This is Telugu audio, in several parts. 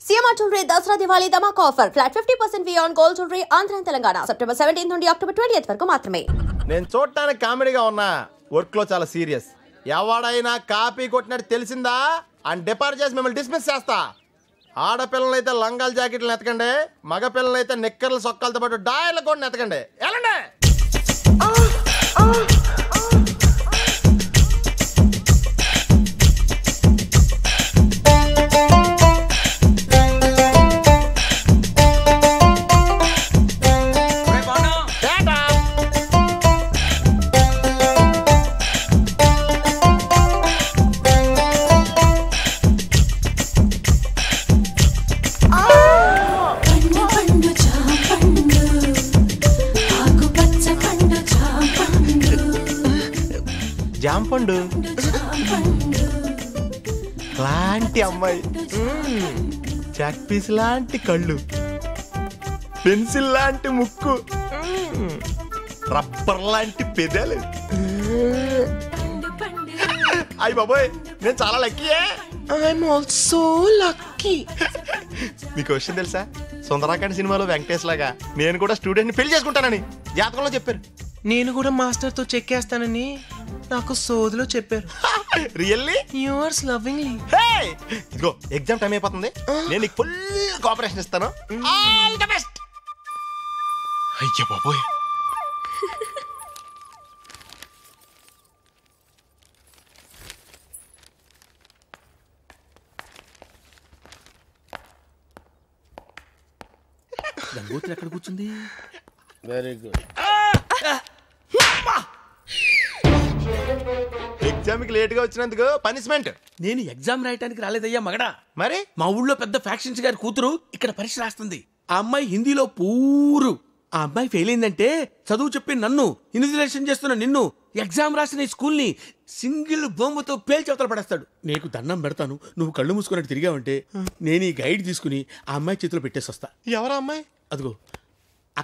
CMR jewellery Dasara Diwali Dhamaka offer flat 50% on gold jewellery Andhra Telangana September 17 నుండి అక్టోబర్ 20 వరకు మాత్రమే. నేను చూడటానికి కామెడీగా ఉన్నా, వర్క్ లో చాలా సీరియస్. ఎవడైనా కాపీ కొట్టినట్టు తెలిసిందా అని డిపార్ట్ చేసి మిమ్మల్ని డిస్మిస్ చేస్తా. ఆడపిల్లలైతే లంగాల జాకెట్లు ఎతకండి, మగ పిల్లలైతే నిక్కర్ల సొక్కలతో పాటు డాయర్లు కూడా ఎతకండి. వెళ్ళండి. జాంపండు లాంటి అమ్మాయి, చాక్ పీస్ లాంటి కళ్ళు, పెన్సిల్ లాంటి ముక్కు, రబ్బర్ లాంటి పెదాలు. అయ్య బాబోయ్, నేను చాలా లక్కీయే. I'm also lucky. మీకు విషయం తెలుసా, సుందరాకాండ్ సినిమాలో వెంకటేష్ లాగా నేను కూడా స్టూడెంట్ ని పెళ్లి చేసుకుంటానని జాతకంలో చెప్పారు. నేను కూడా మాస్టర్ తో చెక్కేస్తానని నాకు సోదిలో చెప్పారు. రియల్లీ? యూఆర్స్ లవ్వింగ్లీ. ఇదిగో ఎగ్జామ్ టైం అయిపోతుంది, నేను నీకు ఫుల్ కోఆపరేషన్ ఇస్తాను. All the best. అయ్య బాబోయ్, గంగోత్రి ఎక్కడ కూర్చుంది? Very good. ఎగ్జామ్ కి లేట్ గా వచ్చినందుకు పనిష్మెంట్. నేను ఎగ్జామ్ రాయటానికి రాలేదయ్యా మగడా. మరి మా ఊళ్ళో పెద్ద ఫ్యాక్షన్స్ గారి కూతురు ఇక్కడ పరీక్ష రాస్తుంది. ఆ అమ్మాయి హిందీలో పూరు. ఆ అమ్మాయి ఫెయిల్ అయిందంటే చదువు చెప్పి నన్ను ఇన్విజిలేషన్ చేస్తున్న నిన్ను, ఎగ్జామ్ రాసిన ఈ స్కూల్ ని సింగిల్ బొమ్మతో పేల్చవతలు పడేస్తాడు. నీకు దండం పెడతాను, నువ్వు కళ్ళు మూసుకున్నట్టు తిరిగావంటే నేను ఈ గైడ్ తీసుకుని ఆ అమ్మాయి చేతిలో పెట్టేసి వస్తా. ఎవరా అమ్మాయి? అదిగో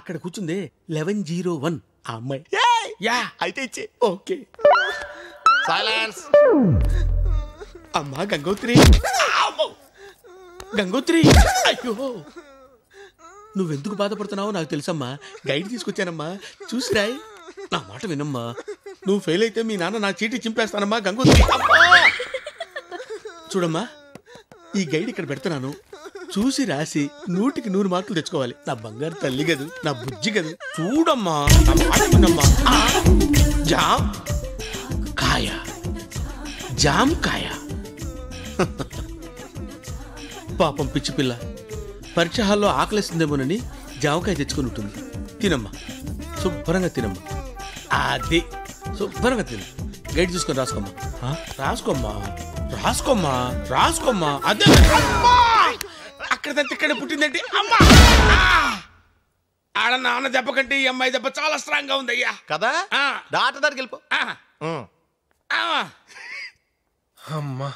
అక్కడ కూర్చుందే 1101 ఆ అమ్మాయి. యా అయితే ఇచ్చి. ఓకే. సైలెన్స్. అమ్మా గంగోత్రి, గంగోత్రి. అయ్యో, నువ్వెందుకు బాధపడుతున్నావో నాకు తెలుసమ్మా. గైడ్ తీసుకొచ్చానమ్మా, చూసిరాయ్. నా మాట వినమ్మా. నువ్వు ఫెయిల్ అయితే మీ నాన్న నా చీటీ చింపేస్తానమ్మా. గంగోత్రి చూడమ్మా, ఈ గైడ్ ఇక్కడ పెడుతున్నాను, చూసి రాసి 100కి 100 మార్కులు తెచ్చుకోవాలి. నా బంగారు తల్లి గదు, నా బుజ్జి గదు. చూడమ్మా, నా మాట వినమ్మా. జామ్ కాయ, జామ్ కాయ. పాపం పిచ్చి పిల్ల పరీక్ష హాల్లో ఆకలిస్తుందేమోనని జామకాయ తెచ్చుకొని ఉంటుంది. తినమ్మా, శుభ్రంగా తినమ్మా. అది శుభ్రంగా తిను. గైడ్ చూసుకొని రాసుకోమ్మా. రాసుకోమ్మా, రాసుకోమ్మా, రాసుకోమ్మా. అదే అక్కడంతా ఇక్కడ పుట్టిందంటే అమ్మా. ఆడ నాన్న దెబ్బ కంటే ఈ అమ్మాయి దెబ్బ చాలా స్ట్రాంగ్ గా ఉంది అయ్యా. కదా, డాక్టర్ దగ్గరికి వెళ్ళిపో. అమ్మా,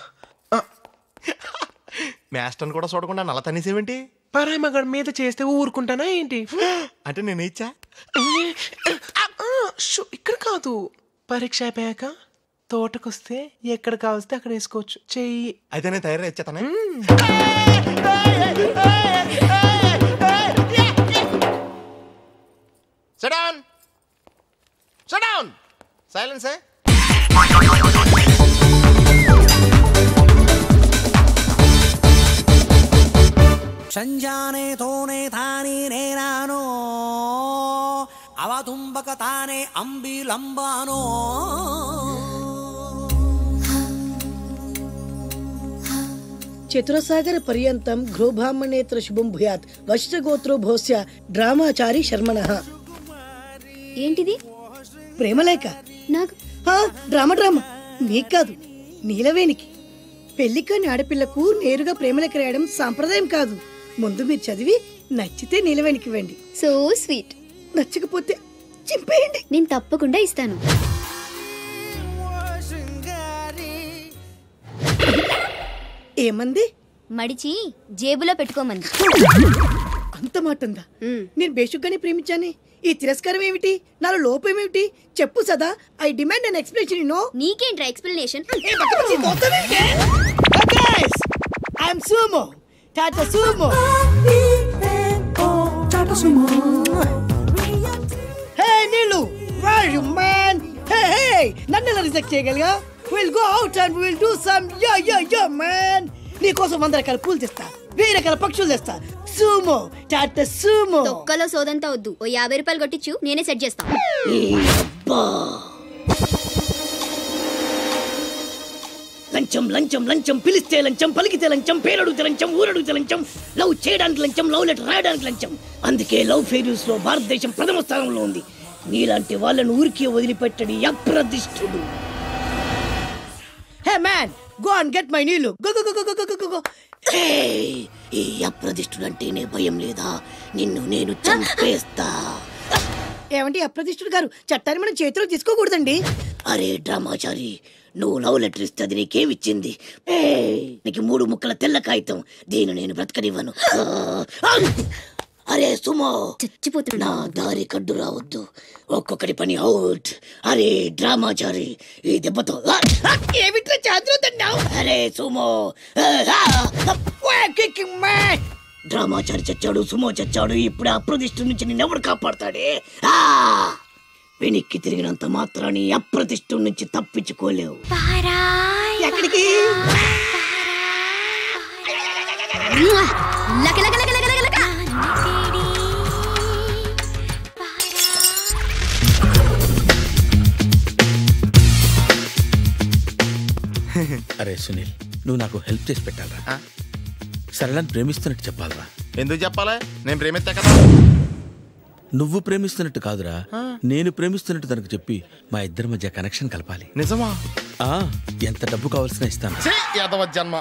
మాస్టర్ని కూడా చూడకుండా నల్ల తనేసేవేంటి? పరాయి మగాడి మీద చేస్తే ఊరుకుంటానా ఏంటి? అంటే నేను ఇచ్చా. ఇక్కడ కాదు, పరీక్ష అయిపోయాక తోటకొస్తే ఎక్కడ కావస్తే అక్కడ వేసుకోవచ్చు. చెయ్యి. అయితే నేను తయారు ఇచ్చేతానే. Sit down. Sit down. Silence, eh? ಸಂಜಾನೆ ತೋನೆ ತಾನಿ ನೇನಾನೋ ಅವತುಂಬಕ ತಾನೆ ಅಂಬಿಲಂಬಾನೋ చతురసాగర పర్యంతం ఘ్రోబ్రాహ్మణేత్ర శుభం భూయాత్ వశిష్ఠగోత్రో భోస్య డ్రామాచారి శర్మణః. ఏంటిది? ప్రేమలేఖ. నాకు డ్రామా మీకు కాదు, నీలవేణికి. పెళ్లికాని ఆడపిల్లకు నేరుగా ప్రేమలేఖ రాయడం సాంప్రదాయం కాదు. ముందు మీరు చదివి నచ్చితే నీలవేణికి ఇవ్వండి. So sweet. నచ్చకపోతే చింపేయండి. నేను తప్పకుండా ఇస్తాను. ఏమంది? మడిచి జేబులో పెట్టుకోమంది. అంత మాటందా? నేను బేషుగ్గానే ప్రేమించానే. ఈ తిరస్కారం ఏమిటి? నాలో లోపం ఏమిటి? చెప్పు సదా. I demand an explanation. No. నీకేంట్రా explanation? I am Sumo. Tata Sumo. Hey Neelu, where are you man? Hey, నన్ను ఎలా రిజెక్ట్ చేయగలిగా? We'll go out and we'll do some yeah man. నీకోసం 100 రకాల పూలు తెస్తా, 1000 రకాల పక్షులు తెస్తా. Sumo, Tata Sumo. తొక్కలో సోదంతా వద్దు, ఓ 50 రూపాయలు కొట్టించు, నేనే సెట్ చేస్తా. లంచం లంచం లంచం, పిలిస్తే లంచం, పలికితే లంచం, పేరడుగుతే లంచం, ఊరడుగుతే లంచం, లవ్ చేయడానికి లంచం, లవ్ లెటర్ రాయడానికి లంచం. అందుకే లవ్ ఫెయిల్యూర్స్ లో భారతదేశం ప్రథమ స్థానంలో ఉంది. నీలాంటి వాళ్ళను ఊరికి వదిలిపెట్టడి అప్రదిష్టుడు. Hey man, go and get my నీళ్ళు. Go go go go go go go. ఈ అప్రదిష్టుడు అంటేనే భయం లేదా? నిన్ను నేను చంపేస్తా. ఏమండి అప్రదిష్టుడు గారు, చట్టాన్ని మనం చేతిలో తీసుకోకూడదండి. అరే డ్రామాచారి, నువ్వు లవ్ లెటర్ ఇస్తే అది నీకేమిచ్చింది? నీకు 3 ముక్కల తెల్ల కాగితం. దీన్ని నేను బ్రతకనివ్వను. అరే సుమో, చచ్చిపోతున్నా. నా దారి కడ్డు రావద్దు, ఒక్కొక్కటి పని అవుట్. అరే డ్రామాచారి, ఈ దెబ్బతో ఏమిట్రా చాదురుతున్నావు? అరే సుమో, డ్రామాచారి చచ్చాడు, సుమో చచ్చాడు. ఇప్పుడు అప్రతిష్ఠ నుంచి నిన్నెవడు కాపాడతాడే? వెనక్కి తిరిగినంత మాత్రాన్ని అప్రతిష్ఠ నుంచి తప్పించుకోలేవు. ఎక్కడికి? అరే సునీల్, నువ్వు నాకు హెల్ప్ చేసి పెట్టాలరా. సరళని ప్రేమిస్తున్నట్టు చెప్పాలరా. ఎందుకు చెప్పాలి? నేను ప్రేమిస్తా కదా. నువ్వు ప్రేమిస్తున్నట్టు కాదురా, నేను ప్రేమిస్తున్నట్టు తనకు చెప్పి మా ఇద్దరి మధ్య కనెక్షన్ కలపాలి. నిజమా? ఎంత డబ్బు కావాల్సిన ఇస్తాను. యాదవ జన్మ.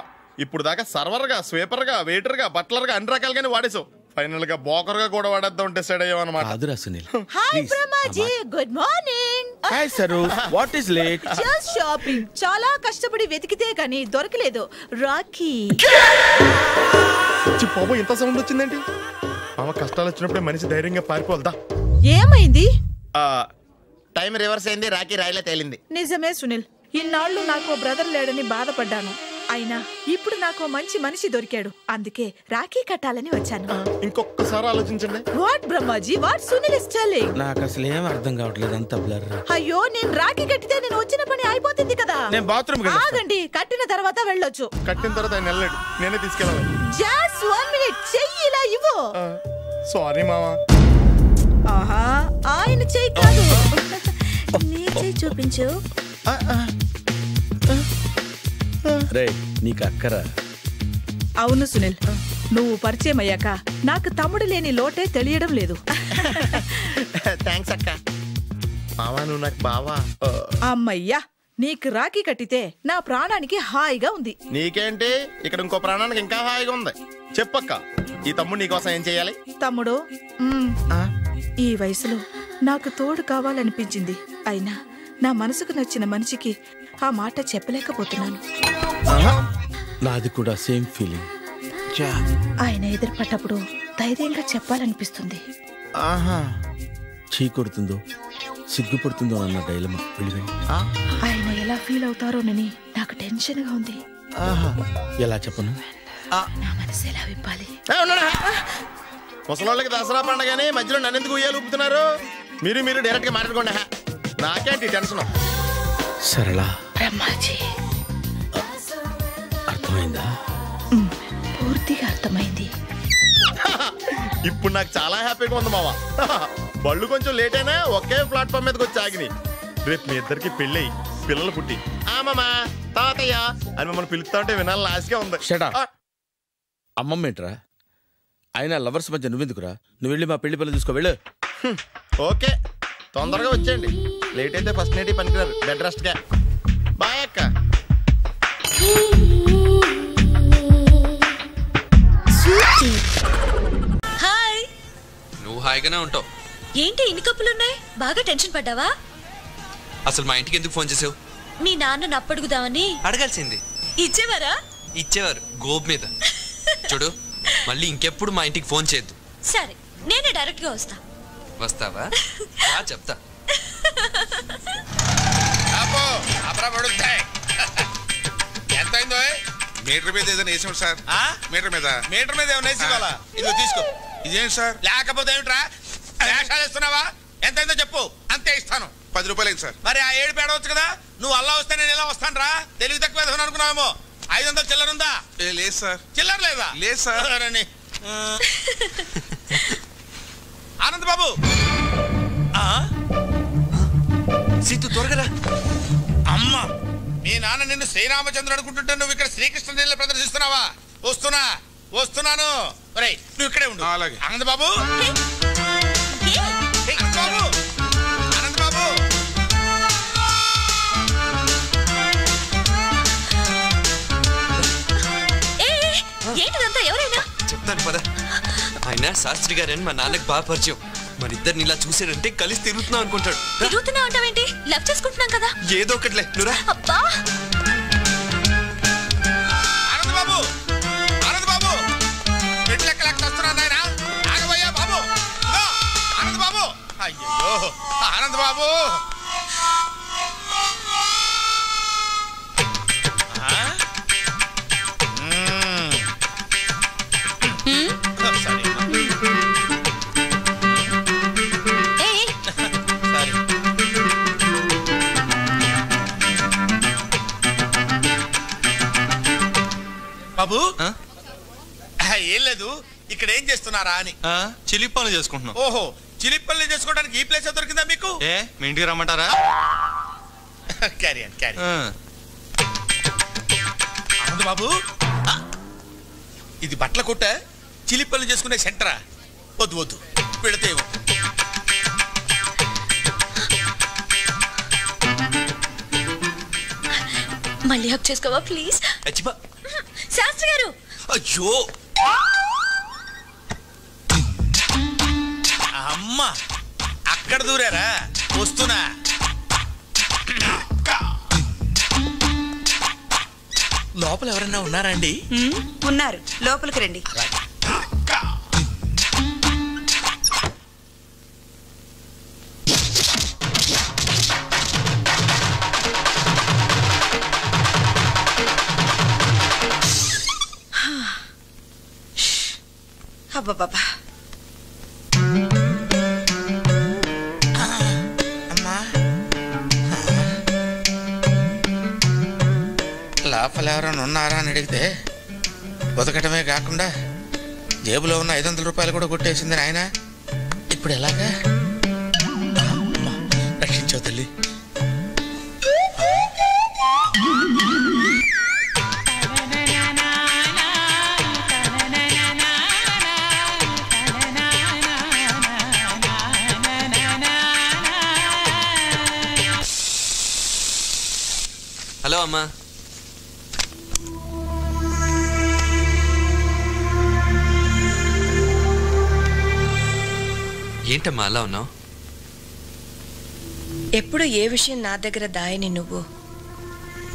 ఇప్పుడు దాకా సర్వర్ గా, స్వీపర్ గా, వెయిటర్ గా, బట్లర్ గా అన్ని రకాలుగానే వాడేసావు. ఫైనల్ గా బోకర్ గా కూడా వాడేద్దాం డిసైడ్ అయ్యామన్నమాట. కాదురా Sunil. Hi Brahmaji, good morning. Hi sir, what is late? Just shopping. చాలా కష్టపడి వెతికితే కానీ దొరకలేదు. రాఖీ. పాప ఇంత సౌండ్ వచ్చిందేంటి? మామ కష్టాలు వచ్చినప్పుడే మనిషి ధైర్యంగా పారిపోదా. ఏమైంది? టైం రివర్స్ అయింది, రాఖీ రాయిలా తేలింది. నిజమే సునీల్, ఇన్నాళ్ళు నాకు బ్రదర్ లేడని బాధపడ్డాను. అయినా ఇప్పుడు నాకు మంచి మనిషి దొరికాడు. అందుకే రాఖీ కట్టాలని వచ్చాను. ఇంకొకసారి ఆలోచించండి. What Brahmaji, what Sunil is telling? నాకు అసలు ఏం అర్థం కావట్లేదు, అంత బ్లర్. అయ్యో, నేను రాఖీ కట్టితే నేను వచ్చిన పని అయిపోతుంది కదా. నేను బాత్రూమ్ ఆగండి, కట్టిన తర్వాత వెళ్ళొచ్చు. కట్టిన తర్వాత ఆయన వెళ్ళాడు, నేనే తీసుకెళ్ళాలి. జస్ట్ 1 మినిట్, చెయ్యి ఇలా ఇవ్వు. సారీ మామా. ఆహా, ఆయన చెయ్యి కాదు, నీ చెయ్యి చూపించు. రే, నీకు అక్కరా? అవును సునీల్, నువ్వు పరిచయం అయ్యాక నాకు తమ్ముడు లేని లోటే తెలియడం లేదు. థ్యాంక్స్ అక్క. మావా, నువ్వు నాకు బావా. అమ్మయ్యా, నీకు రాఖీ కట్టితే నా ప్రాణానికి హాయిగా ఉంది. నీకేంటి, ఇక్కడ ఇంకో ప్రాణానికి ఇంకా హాయిగా ఉంది. చెప్పక్క, ఈ తమ్ముడు నీకోసం ఏం చెయ్యాలి? తమ్ముడు, ఈ వయసులో నాకు తోడు కావాలనిపించింది. అయినా నా మనసుకు నచ్చిన మనిషికి ఆ మాట చెప్పలేకపోతున్నాను. నాది కూడా సేమ్ ఫీలింగ్. ఆయన ఎదురుపడ్డప్పుడు ధైర్యంగా చెప్పాలనిపిస్తుంది. చీ కొడుతుందో సిగ్గుపడుతుందో అన్న డైలమా. ఆయన ఎలా ఫీల్ అవుతారోనని నాకు టెన్షన్ గా ఉంది. ఎలా చెప్పను? నా మనసు ఎలా విప్పాలి? ముసలోళ్ళకి దసరా పండగని మధ్యలో నన్ను ఎందుకు ఉయ్యాలు ఊపుతున్నారు? మీరు డైరెక్ట్ గా మాట్లాడుకోండి. నాకేంటి టెన్షన్? సరళ, బ్రహ్మాజీ, అర్థమైందా? పూర్తిగా అర్థమైంది. ఇప్పుడు నాకు చాలా హ్యాపీగా ఉంది మావా. బళ్ళు కొంచెం లేట్ అయినా ఒకే ప్లాట్ఫామ్ మీదకి వచ్చి ఆగినాయి. రేపు మీ ఇద్దరికి పెళ్ళి పిల్లలు పుట్టి మామా తాతయ్య అని మమ్మల్ని పిలుస్తా ఉంటే వినాలని ఆశగా ఉంది. అమ్మమ్మ ఏంట్రా? అయినా లవర్స్ మధ్య నువ్వెందుకురా? నువ్వు వెళ్ళి మా పెళ్లి పిల్లలు చూసుకో, వెళ్ళు. ఓకే, తొందరగా వచ్చేయండి. లేట్ అయితే ఫస్ట్ నైట్ పనికిరారు. బెడ్ రెస్ట్ గా. బాయ్ అక్క. హాయ్. నువ్వు హాయిగానే ఉంటావు. ఏంటి ఇన్ని కప్పులున్నాయి? బాగా టెన్షన్ పడ్డావా? అసలు మా ఇంటికి ఎందుకు ఫోన్ చేసావు? మీ నాన్న అప్పడుగుదామని. అడగాల్సింది. ఇచ్చేవారా? ఇచ్చేవారు, గోబ్ మీద. చూడు, మళ్ళీ ఇంకెప్పుడు మా ఇంటికి ఫోన్ చేయొద్దు. సరే, నేనే డైరెక్ట్ గా వస్తా. వస్తావా? చెప్తా. మీటర్ మీద ఏదైనా వేసాడు సార్. మీటర్ మీద ఏమైనా వేసి ఇవ్వాలా? ఇదిగో తీసుకో. ఇదేంటి సార్? లేకపోతే ఏమిట్రా వేషాలు ఇస్తున్నావా? ఎంతైందో చెప్పు, అంతే ఇస్తాను. 10 రూపాయలు సార్. మరి ఆ 7 పేడవచ్చు కదా. నువ్వు అలా వస్తే నేను ఇలా వస్తాను రా. తెలివి తక్కువ వేద్దామని అనుకున్నావేమో. 500 చిల్లర ఉందా? లేదు సార్. చిల్లర లేదా? లేదు సార్. ఆనంద్ బాబు సీతు త్వరగా. అమ్మ, మీ నాన్న నిన్ను శ్రీరామచంద్రుడు అనుకుంటుంటే నువ్వు ఇక్కడ శ్రీకృష్ణ నీళ్ళ ప్రదర్శిస్తున్నావా? వస్తున్నాను. ఒరేయ్, నువ్వు ఇక్కడే ఉండు. అలాగే. ఆనంద్ బాబు, ఆనంద్ బాబు. ఏంటిదంతా? ఎవరైనా చెప్తాను పద. ఆయన శాస్త్రి గారని మా నాన్నకు బాగా పరిచయం. మరి ఇద్దరిని ఇలా చూసాడంటే కలిసి తిరుగుతున్నాం అనుకుంటాడు. తిరుగుతున్నావు అంటావేంటి? లవ్ చేసుకుంటున్నాం కదా. ఏదో ఒకటిలే, నువ్వురా. అబ్బా, ఆనంద్ బాబు మెట్లెక్కలేక వస్తున్నాను నాయన. ఆగబోయా బాబు. ఆనంద్ బాబు, అయ్యో ఆనంద్ బాబు. బాబు, ఏం లేదు, ఇక్కడ ఏం చేస్తున్నారా అని. చిలిపి పనులు చేసుకుంటున్నాం. ఓహో, చిలిపి పనులు చేసుకోవడానికి ఈ ప్లేస్ దొరికిందా మీకు? మీ ఇంటికి రమ్మంటారా? క్యారీ ఆనంద్ బాబు, ఇది బట్టల కొట్ట, చిలిపి పనులు చేసుకునే సెంటరా? వద్దు పెడితే మళ్ళీ హక్ చేసుకోవా ప్లీజ్? శాస్త్రి గారు. అయ్యో అమ్మ, అక్కడ దూరారా? వస్తున్నా. లోపల ఎవరన్నా ఉన్నారా అండి? ఉన్నారు, లోపలికి రండి. అబ్బా, లోపల ఎవరైనా ఉన్నారా అని అడిగితే బతకటమే కాకుండా జేబులో ఉన్న 500 రూపాయలు కూడా కొట్టేసింది ఆయన. ఇప్పుడు ఎలాగా? రక్షించావు తల్లి. హలో అమ్మా. ఏంటమ్మా అలా ఉన్నావు? ఎప్పుడు ఏ విషయం నా దగ్గర దాయని నువ్వు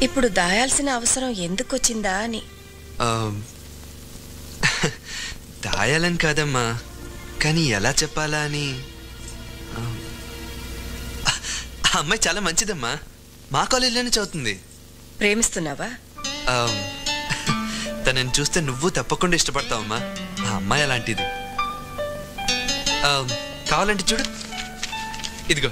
ఇప్పుడు దాయాల్సిన అవసరం ఎందుకు వచ్చిందా అని. దాయాలని కాదమ్మా, కానీ ఎలా చెప్పాలా అని. ఆ అమ్మాయి చాలా మంచిదమ్మా, మా కాలేజీలోనే చదువుతుంది. ప్రేమిస్తున్నావా? తనని చూస్తే నువ్వు తప్పకుండా ఇష్టపడతావమ్మా. ఆ అమ్మాయి అలాంటిది. కావాలంటే చూడు, ఇదిగో.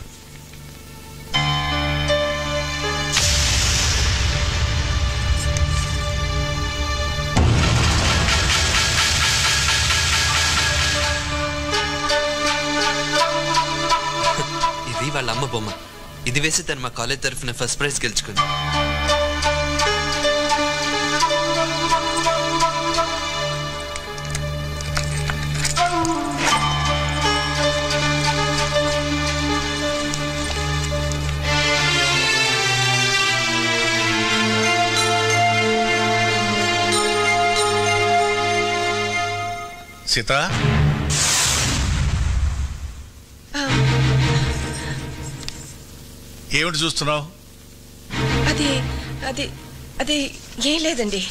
ఇది వాళ్ళ అమ్మ బొమ్మ. ఇది వేసి తను మా కాలేజ్ తరఫున ఫస్ట్ ప్రైజ్ గెలుచుకుంది. సీత, ఏమిటి చూస్తున్నావు? అది ఏం లేదండి.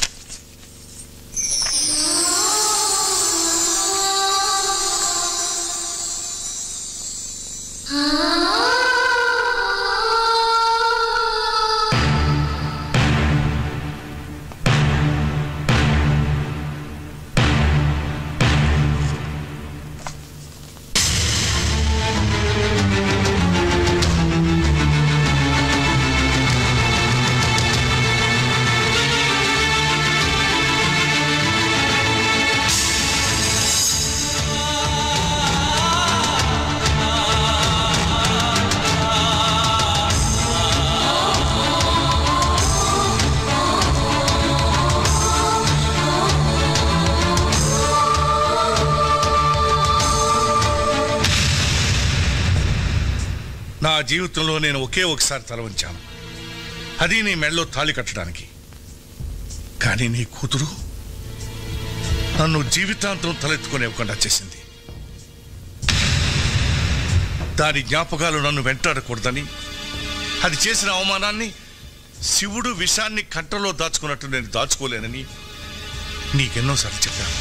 నా జీవితంలో నేను ఒకే ఒకసారి తల వంచాను, అది నీ మెడలో తాళి కట్టడానికి. కానీ నీ కూతురు నన్ను జీవితాంతం తలెత్తుకునేవ్వకుండా చేసింది. దాని జ్ఞాపకాలు నన్ను వెంటాడకూడదని, అది చేసిన అవమానాన్ని శివుడు విషాన్ని కంటలో దాచుకున్నట్టు నేను దాచుకోలేనని నీకెన్నోసార్లు చెప్పాను.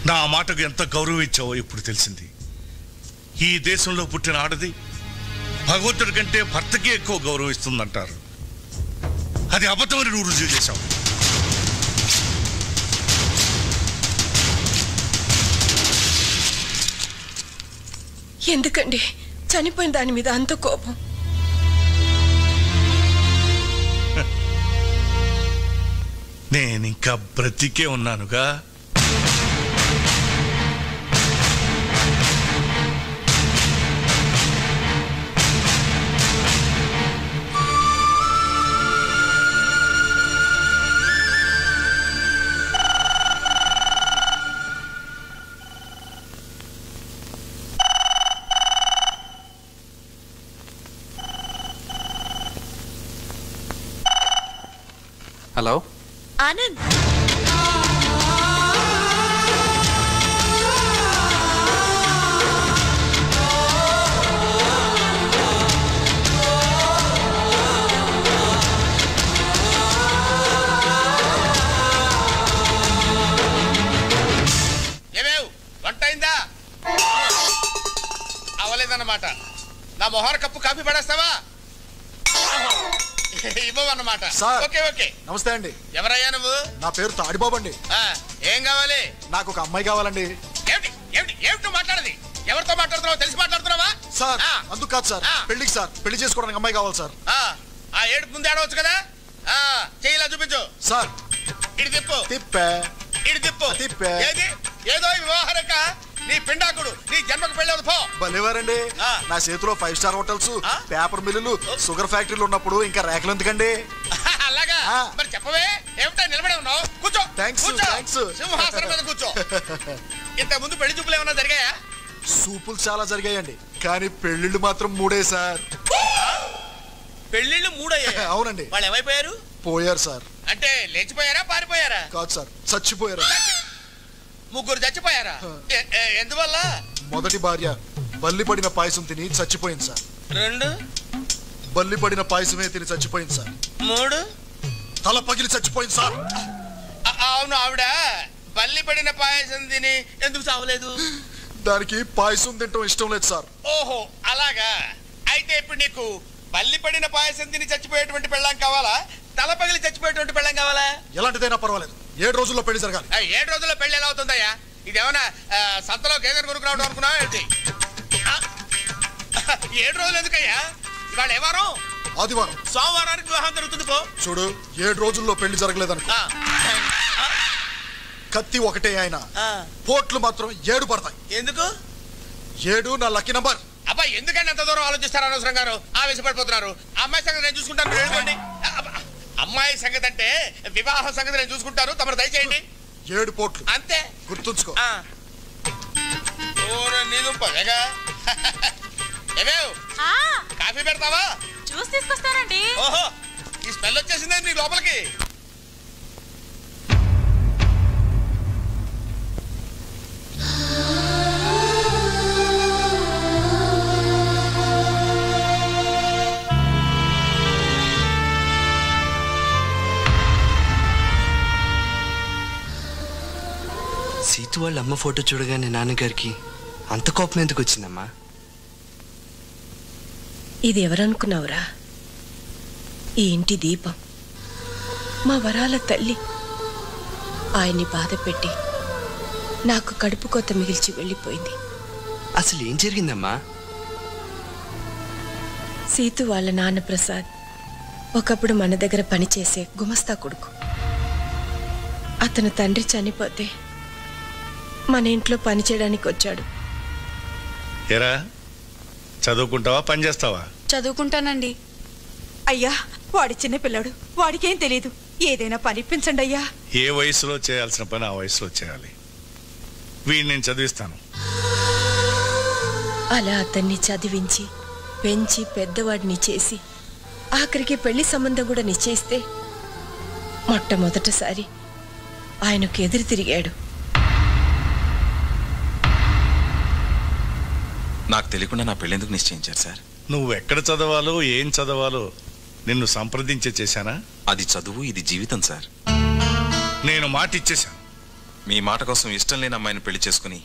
నా మాటకు ఎంత గౌరవం ఇచ్చావో ఇప్పుడు తెలిసింది. ఈ దేశంలో పుట్టిన ఆడది భగవంతుడి కంటే భర్తకి ఎక్కువ గౌరవం ఇస్తుందంటారు. అది అబద్ధమని నువ్వు రుజువు చేశావు. ఎందుకండి చనిపోయిన దాని మీద అంత కోపం? నేనింకా బ్రతికే ఉన్నానుగా. హలో ఆనంద్, ఏమేవ్ వంట అయిందా? అవలేదన్నమాట. నా మొహర కప్పు కాఫీ పడేస్తావా? ఇవ్వన్నమాట. Okay okay. నమస్తే అండి. ఎవరయ్యా నువ్వు? నా పేరు తాడిబాబు అండి. ఏం కావాలి? నాకు ఒక అమ్మాయి కావాలండి. ఏమిటి మాట్లాడది? ఎవరితో మాట్లాడుతున్నావు? తెలిసి మాట్లాడుతున్నావా? సార్ అందుకు కాదు సార్, పెళ్లికి సార్, పెళ్లి చేసుకోవడానికి అమ్మాయి కావాలి సార్. ఆ ఏడుపు ముందు ఆడవచ్చు కదా. చెయ్యిలా చూపించు సార్. ఇడి తిప్పు. తిప్పే. ఇడి తిప్పు. తిప్పే. ఏది ఏదో వివాహరక నీ పిండాకుడు నీ జన్మకు పెళ్ళవదు పో. భలేవారండి, నా చేతిలో 5 స్టార్ హోటల్స్, పేపర్ మిల్లులు, షుగర్ ఫ్యాక్టరీలు ఉన్నప్పుడు ఇంకా రేఖలు ఎందుకండి? అలాగా మరి చెప్పవే. ఏమిటా నిలబడి ఉన్నావు? కూర్చో. థాంక్స్. సింహాసనం మీద కూర్చో. ఇంత ముందు పెళ్లి చూపులు ఏమన్నా జరిగాయా? సూపులు చాలా జరిగాయండి, కానీ పెళ్లిళ్ళు మాత్రం 3 సార్. పెళ్లిళ్ళు 3 అయ్యాయి? అవునండి. వాళ్ళు ఏమైపోయారు? పోయారు సార్. అంటే లేచిపోయారా పారిపోయారా? కాదు సార్, చచ్చిపోయారు. 3 చచ్చిపోయారా? ఎందువల్ల? మొదటి భార్య బల్లి పడిన పాయసం తిని చచ్చిపోయింది సార్. 2 బల్లి పడిన పాయసమే తిని చచ్చిపోయింది సార్. 3 తల పగిలి చచ్చిపోయింది సార్. అవును, ఆవిడ బల్లి పడిన పాయసం తిని ఎందుకు చావలేదు? దానికి పాయసం తింటం ఇష్టం లేదు సార్. ఓహో అలాగా. అయితే ఇప్పుడు నీకు బల్లి పడిన పాయసం తిని చచ్చిపోయేటువంటి పెళ్ళాం కావాలా, తల పగిలి చచ్చిపోయేటువంటి పెళ్ళాం కావాలా? ఎలాంటిదైనా పర్వాలేదు, 7 రోజుల్లో పెళ్లి జరగాలి. 7 రోజుల్లో పెళ్లి ఎలా అవుతుందయ్యా? ఇదేమన్నా సంతలో గేదెను కొనుక్కురావడం అనుకున్నావా ఏంటి? 7 రోజులు ఎందుకయ్యా? ఇవాళ ఏ వారం? ఆదివారం. సోమవారానికి వివాహం జరుగుతుంది పో. చూడు, 7 రోజుల్లో పెళ్లి జరగలేదనుకో, కత్తి ఒకటే ఆయన, పోట్లు మాత్రం 7 పడతాయి. ఎందుకు? 7 నా లక్కీ నంబర్. అబ్బా ఎందుకంటే అంత దూరం ఆలోచిస్తారు? అనవసరంగా ఆవేశపడిపోతున్నారు. అమ్మాయి సంగతి నేను చూసుకుంటాను, వెళ్ళిపోండి. అమ్మాయి సంగతి అంటే వివాహ సంగతి నేను చూసుకుంటాను, తమరు దయచేయండి. 7 పోట్లు అంతే, గుర్తుంచుకో. కాఫీ పెడతావా? జ్యూస్ తీసుకొస్తానండి. ఓహో, ఈ స్మెల్ వచ్చేసిందే నీ లోపలికి. సీతు వాళ్ళ అమ్మ ఫోటో చూడగానే నాన్నగారికి అంత కోపం ఎందుకు వచ్చిందమ్మా? ఇది ఎవరనుకున్నావురా? ఈ ఇంటి దీపం, మా వరాల తల్లి. ఆయన్ని బాధ పెట్టి నాకు కడుపు కోత మిగిల్చి వెళ్ళిపోయింది. అసలు ఏం జరిగిందమ్మా? సీతు వాళ్ళ నాన్న ప్రసాద్ ఒకప్పుడు మన దగ్గర పనిచేసే గుమస్తా కొడుకు. అతను తండ్రి చనిపోతే మన ఇంట్లో పని చేయడానికి వచ్చాడు. ఏరా, చదువుకుంటావా పని చేస్తావా? చదువుకుంటానండి. అయ్యా, వాడి చిన్న పిల్లాడు, వాడికేం తెలీదు. ఏదైనా పనిపించండి అయ్యా. ఏ వయసులో చేయాల్సిన పని ఆ వయసులో చేయాలి. వీడిని నేను చదివిస్తాను. అలా అతన్ని చదివించి పెంచి పెద్దవాడిని చేసి ఆఖరికి పెళ్లి సంబంధం కూడా నిశ్చయిస్తే మొట్టమొదటిసారి ఆయనకు ఎదురు తిరిగాడు. నాకు తెలియకుండా నా పెళ్ళెందుకు నిశ్చయించారు సార్? నువ్వు ఎక్కడ చదవాలో ఏం చదవాలో నిన్ను సంప్రదించే చేశానా? అది చదువు, ఇది జీవితం సార్. నేను మాట ఇచ్చేశాను. మీ మాట కోసం ఇష్టం లేని అమ్మాయిని పెళ్లి చేసుకుని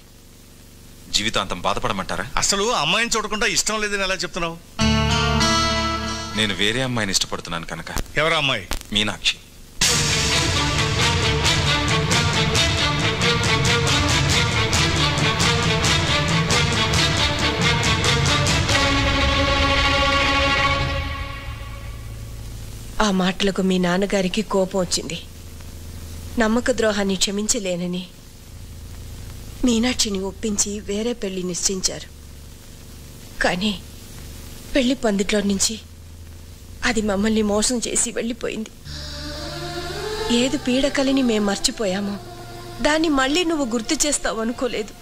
జీవితాంతం బాధపడమంటారా? అసలు అమ్మాయిని చూడకుండా ఇష్టం లేదని ఎలా చెప్తున్నావు? నేను వేరే అమ్మాయిని ఇష్టపడుతున్నాను కనుక. ఎవరా అమ్మాయి? మీనాక్షి. ఆ మాటలకు మీ నాన్నగారికి కోపం వచ్చింది. నమ్మక ద్రోహాన్ని క్షమించలేనని మీనాక్షిని ఒప్పించి వేరే పెళ్లి నిశ్చయించారు. కానీ పెళ్లి పందిట్లో నుంచి అది మమ్మల్ని మోసం చేసి వెళ్ళిపోయింది. ఏది పీడకలిని మేం మర్చిపోయామో దాన్ని మళ్ళీ నువ్వు గుర్తు చేస్తావు అనుకోలేదు.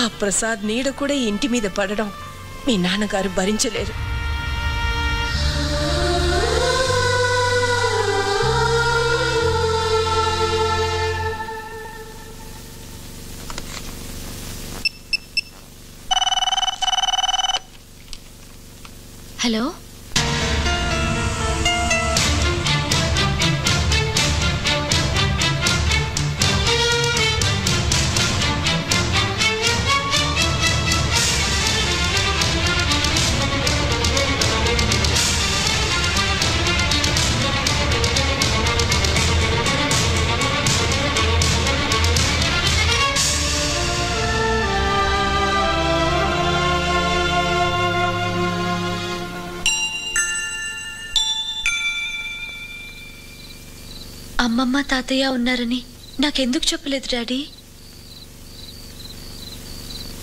ఆ ప్రసాద్ నీడ కూడా ఈ ఇంటి మీద పడడం మీ నాన్నగారు భరించలేరు. హలో, అమ్మమ్మ తాతయ్య ఉన్నారని నాకెందుకు చెప్పలేదు డాడీ?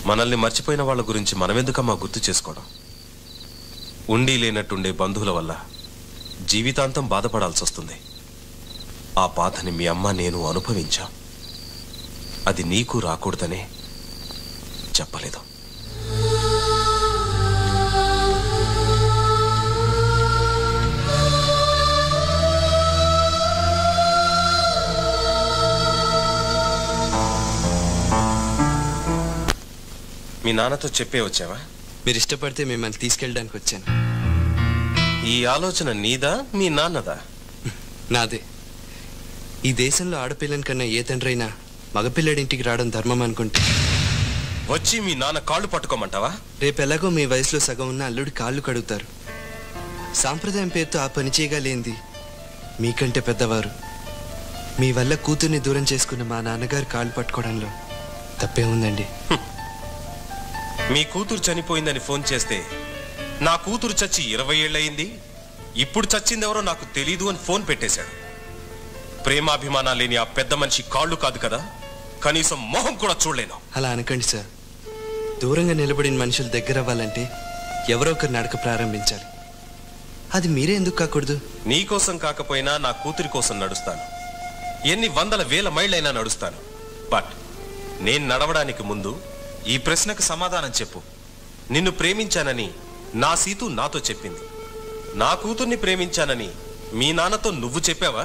మనల్ని మర్చిపోయిన వాళ్ళ గురించి మనమెందుకమ్మా గుర్తు చేసుకోవడం? ఉండి లేనట్టుండే బంధువుల వల్ల జీవితాంతం బాధపడాల్సి వస్తుంది. ఆ బాధని మీ అమ్మ నేను అనుభవించాం. అది నీకు రాకూడదనే చెప్పలేదు. మీ నాన్నతో చెప్పే వచ్చావా? మీరు ఇష్టపడితే మిమ్మల్ని తీసుకెళ్ళడానికి వచ్చాను. ఈ ఆలోచన నీదా మీ నాన్నదా? నాదే. ఈ దేశంలో ఆడపిల్లని కన్నా ఏ తండ్రైనా మగపిల్లడింటికి రావడం ధర్మం అనుకుంటే వచ్చి మీ నాన్న కాళ్ళు పట్టుకోమంటావా? రేపు ఎలాగో మీ వయసులో సగం ఉన్న అల్లుడి కాళ్ళు కడుగుతారు. సాంప్రదాయం పేరుతో ఆ పని చేయగా లేంది మీకంటే పెద్దవారు. మీ వల్ల కూతుర్ని దూరం చేసుకున్న మా నాన్నగారు కాళ్ళు పట్టుకోవడంలో తప్పే ఉందండి. మీ కూతురు చనిపోయిందని ఫోన్ చేస్తే నా కూతురు చచ్చి 20 ఏళ్ళయింది, ఇప్పుడు చచ్చిందెవరో నాకు తెలీదు అని ఫోన్ పెట్టేశాడు. ప్రేమాభిమానాలు లేని ఆ పెద్ద మనిషి కాళ్ళు కాదు కదా, కనీసం మొహం కూడా చూడలేను. అలా అనకండి సార్. దూరంగా నిలబడిన మనుషులు దగ్గర అవ్వాలంటే ఎవరో ఒకరు నడక ప్రారంభించాలి. అది మీరే ఎందుకు కాకూడదు? నీకోసం కాకపోయినా నా కూతురి కోసం నడుస్తాను. ఎన్ని వందల వేల మైళ్ళైనా నడుస్తాను. బట్ నేను నడవడానికి ముందు ఈ ప్రశ్నకు సమాధానం చెప్పు. నిన్ను ప్రేమించానని నా సీతు నాతో చెప్పింది. నా కూతుర్ని ప్రేమించానని మీ నాన్నతో నువ్వు చెప్పావా?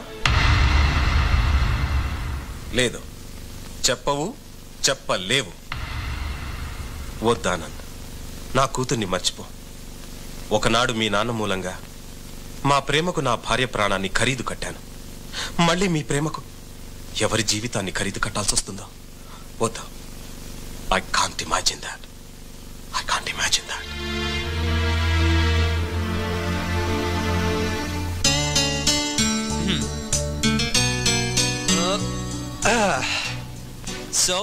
లేదు, చెప్పవు, చెప్పలేవు. వద్దానంద్, నా కూతుర్ని మర్చిపో. ఒకనాడు మీ నాన్న మూలంగా మా ప్రేమకు నా భార్య ప్రాణాన్ని ఖరీదు కట్టాను. మళ్ళీ మీ ప్రేమకు ఎవరి జీవితాన్ని ఖరీదు కట్టాల్సి వస్తుందో వద్దా. I can't imagine that. I can't imagine that. So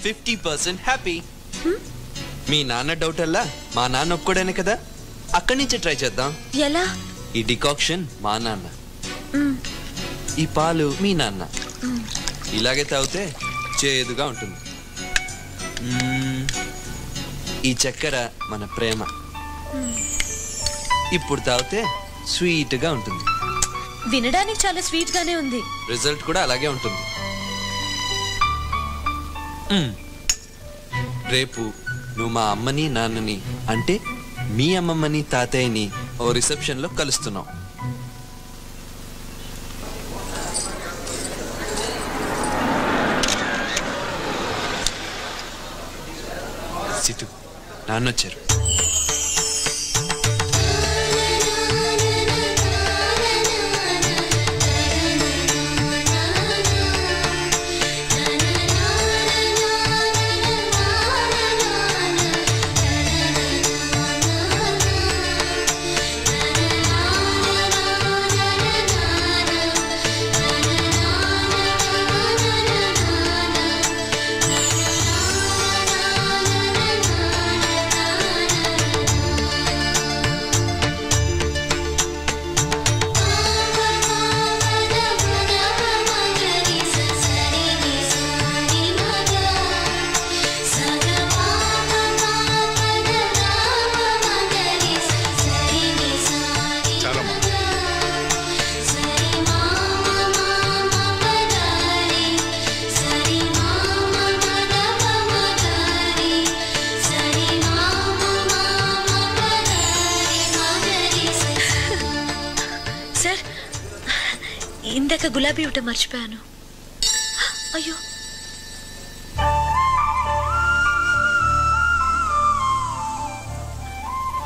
50% happy. మీ నాన్న డౌట్ అల్లా మా నాన్న ఒప్పుకోడానే కదా. అక్కడి నుంచే ట్రై చేద్దాం. ఎలా? ఈ డికాక్షన్ మా నాన్న, ఈ పాలు మీ నాన్న. ఇలాగే తాగితే చేదుగా ఉంటుంది. ఈ చక్కెర మన ప్రేమ. ఇప్పుడు తాగితే స్వీట్గా ఉంటుంది. వినడానికి చాలా స్వీట్ గానే ఉంది. రిజల్ట్ కూడా అలాగే ఉంటుంది. రేపు నువ్వు మా అమ్మని నాన్నని అంటే మీ అమ్మమ్మని తాతయ్యని ఓ రిసెప్షన్లో కలుస్తున్నాం. సిటు నాన్నొచ్చారు. ఇందాక గులాబీ ఇవ్వటం మర్చిపోయాను. అయ్యో,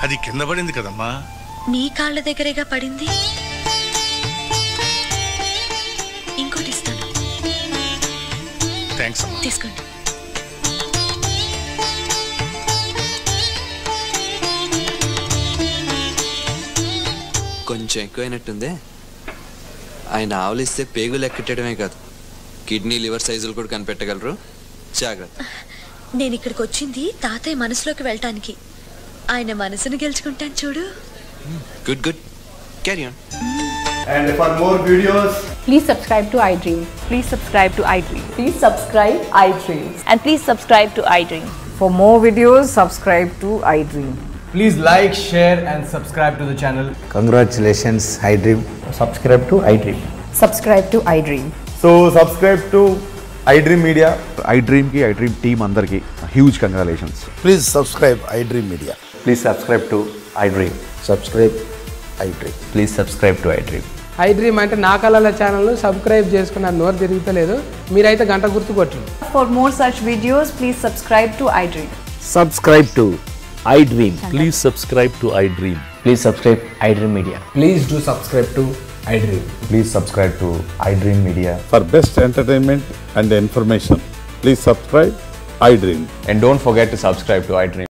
అది కింద పడింది కదమ్మా. మీ కాళ్ళ దగ్గరేగా పడింది. ఇంకోటి ఇస్తాను. థ్యాంక్స్ అమ్మా. తీసుకోండి. కొంచెం ఎక్కువైనట్టుందే. ఆయన ఆవులిస్తే పేగులు ఎక్కటమే కాదు, కిడ్నీ లివర్ సైజులు కూడా కనిపెట్టగలరు. జాగ్రత్త. నేను ఇక్కడికి వచ్చింది తాతయ్య మనసులోకి వెళ్ళటానికి. ఆయన మనసును గెలుచుకుంటాను చూడు. Good good. Carry on. And for more videos, please subscribe to iDream. Please subscribe to iDream. Please subscribe iDream. And please subscribe to iDream. For more videos, subscribe to iDream. please like, share and subscribe to the channel. Congratulations, iDream. Subscribe to iDream. Subscribe to iDream. So subscribe to iDream Media. iDream ki iDream team andarki huge congratulations. Please subscribe iDream Media. Please subscribe to iDream. Subscribe iDream. Please subscribe to iDream. iDream అంటే నా కళల ఛానల్ సబ్స్క్రైబ్ చేసుకున్న నోరు తిరుగుతలేదు. మీరైతే గంట గుర్తు కొట్టండి. For more such videos, please subscribe to iDream. Subscribe to iDream. Please subscribe to iDream. Please subscribe iDream Media. Please do subscribe to iDream. Please subscribe to iDream Media. For best entertainment and information, please subscribe iDream. And don't forget to subscribe to iDream.